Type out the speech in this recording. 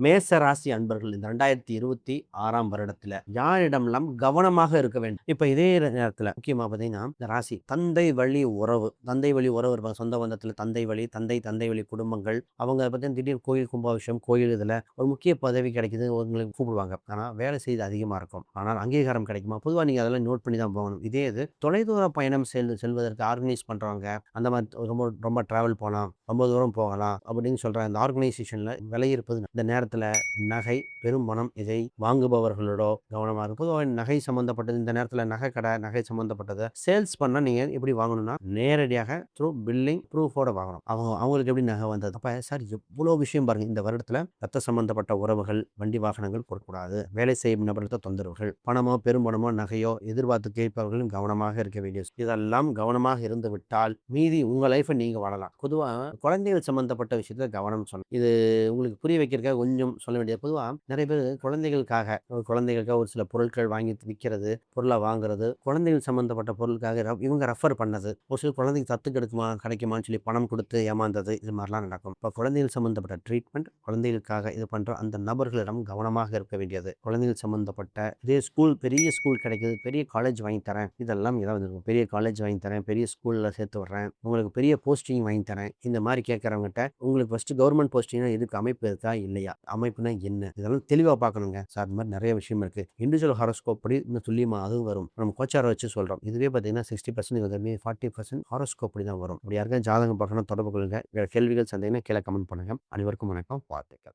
மேச ராசி அன்பர்கள் இந்த 2026ஆம் வருடத்துல யாரிடமெல்லாம் கவனமாக இருக்க வேண்டும். இப்ப இதே நேரத்துல முக்கியமா பார்த்தீங்கன்னா, இந்த ராசி தந்தை வழி உறவு, தந்தை வழி உறவு இருப்பாங்க. சொந்த பந்தத்துல தந்தை வழி, தந்தை வழி குடும்பங்கள். அவங்க பார்த்தீங்கன்னா திடீர்னு கோயில் கும்பாபிஷேகம், கோயில் இதுல ஒரு முக்கிய பதவி கிடைக்குது. உங்களுக்கு கூப்பிடுவாங்க. ஆனா வேலை செய்து அதிகமா இருக்கும். ஆனால் அங்கீகாரம் கிடைக்குமா? பொதுவா நீங்க அதெல்லாம் நோட் பண்ணி தான் போகணும். இதே இது தொலைதூர பயணம் செல்வதற்கு ஆர்கனைஸ் பண்றவங்க, அந்த மாதிரி ரொம்ப ரொம்ப டிராவல் போலாம், ரொம்ப தூரம் போகலாம் அப்படின்னு சொல்ற அந்த ஆர்கனைசேஷன்ல விலை இருப்பது இந்த நேரத்துல நகை, பெரும்பணம் இதை வாங்குபவர்களோட கவனமா இருக்கும். பொதுவாக நகை சம்பந்தப்பட்டது இந்த நேரத்துல நகை கடை, நகை சம்பந்தப்பட்டதை சேல்ஸ் பண்ண நீங்க எப்படி வாங்கணும்னா நேரடியாக த்ரூ பில்லிங் ப்ரூஃபோட வாங்கணும். அவங்களுக்கு எப்படி நகை வந்தது. அப்ப சார் எவ்வளவு விஷயம் பாருங்க. இந்த வருடத்துல ரத்த சம்பந்தப்பட்ட உறவுகள், வண்டி வாகனங்கள் கொடுக்கக்கூடாது. வேலை செய்யும் நபர்களுக்கு தொந்தரவுகள், பணமோ பெரும்பணமோ நகையோ எதிர்பார்த்து கேட்பவர்களும் கவனமாக இருக்க வேண்டிய இதெல்லாம் கவனமாக இருந்து விட்டால் மீதி உங்க லைஃபை நீங்க வாழலாம். பொதுவா குழந்தைகள் சம்பந்தப்பட்ட விஷயத்துல கவனம் சொல்லணும். இது உங்களுக்கு புரிய வைக்கிறதுக்காக கொஞ்சம் சொல்ல வேண்டியது. பொதுவா நிறைய பேர் குழந்தைகளுக்காக ஒரு சில பொருட்கள் வாங்கி விற்கிறது, பொருளை வாங்குறது, குழந்தைகள் சம்பந்தப்பட்ட பொருளுக்காக இவங்க ரெஃபர் பண்ணது, ஒரு சில குழந்தைக்கு சத்து கிடைக்குமான்னு சொல்லி பணம் கொடுத்து ஏமாந்தது, இது மாதிரிலாம் நடக்கும். இப்போ குழந்தைகள் சம்பந்தப்பட்ட ட்ரீட்மெண்ட், குழந்தைகளுக்காக இது பண்ற அந்த நபர்களிடம் கவனமாக இருக்க வேண்டியது. குழந்தைகள் சம்பந்தப்பட்ட இதே பெரிய ஸ்கூல் கிடைக்குது, பெரிய காலேஜ் வாங்கி தரேன், இதெல்லாம் ஏதாவது இருக்கும். பெரிய காலேஜ் வாங்கி தரேன், பெரிய ஸ்கூல்ல சேர்த்து விடுறேன், உங்களுக்கு பெரிய போஸ்டிங் வாங்கி தரேன், இந்த மாதிரி கேட்கறவங்ககிட்ட உங்களுக்கு ஃபர்ஸ்ட் கவர்மெண்ட் போஸ்டிங்னா இதுக்கு அமைப்பு இருக்கா இல்லையா, அமைப்புனா என்ன, இதெல்லாம் தெளிவா பார்க்கணுங்க சார். இந்த மாதிரி நிறைய விஷயம் இருக்கு. இண்டிவிஜுவல் ஹாரோஸ்கோப் படி இன்னும் துல்லியமா அதுவும் வரும். நம்ம கோச்சாரை வச்சு சொல்றோம். இதுவே பார்த்தீங்கன்னா 60% 40% ஹாரோஸ்கோப் படி தான் வரும். அப்படி யாருக்கா ஜாதகம் பார்க்கணும் தொடர்பு கொள்ளுங்க. வேற கேள்விகள் சந்தேகம்னா கீழே கமெண்ட் பண்ணுங்க. அனைவருக்கும் வணக்கம், வாழ்த்துக்கள்.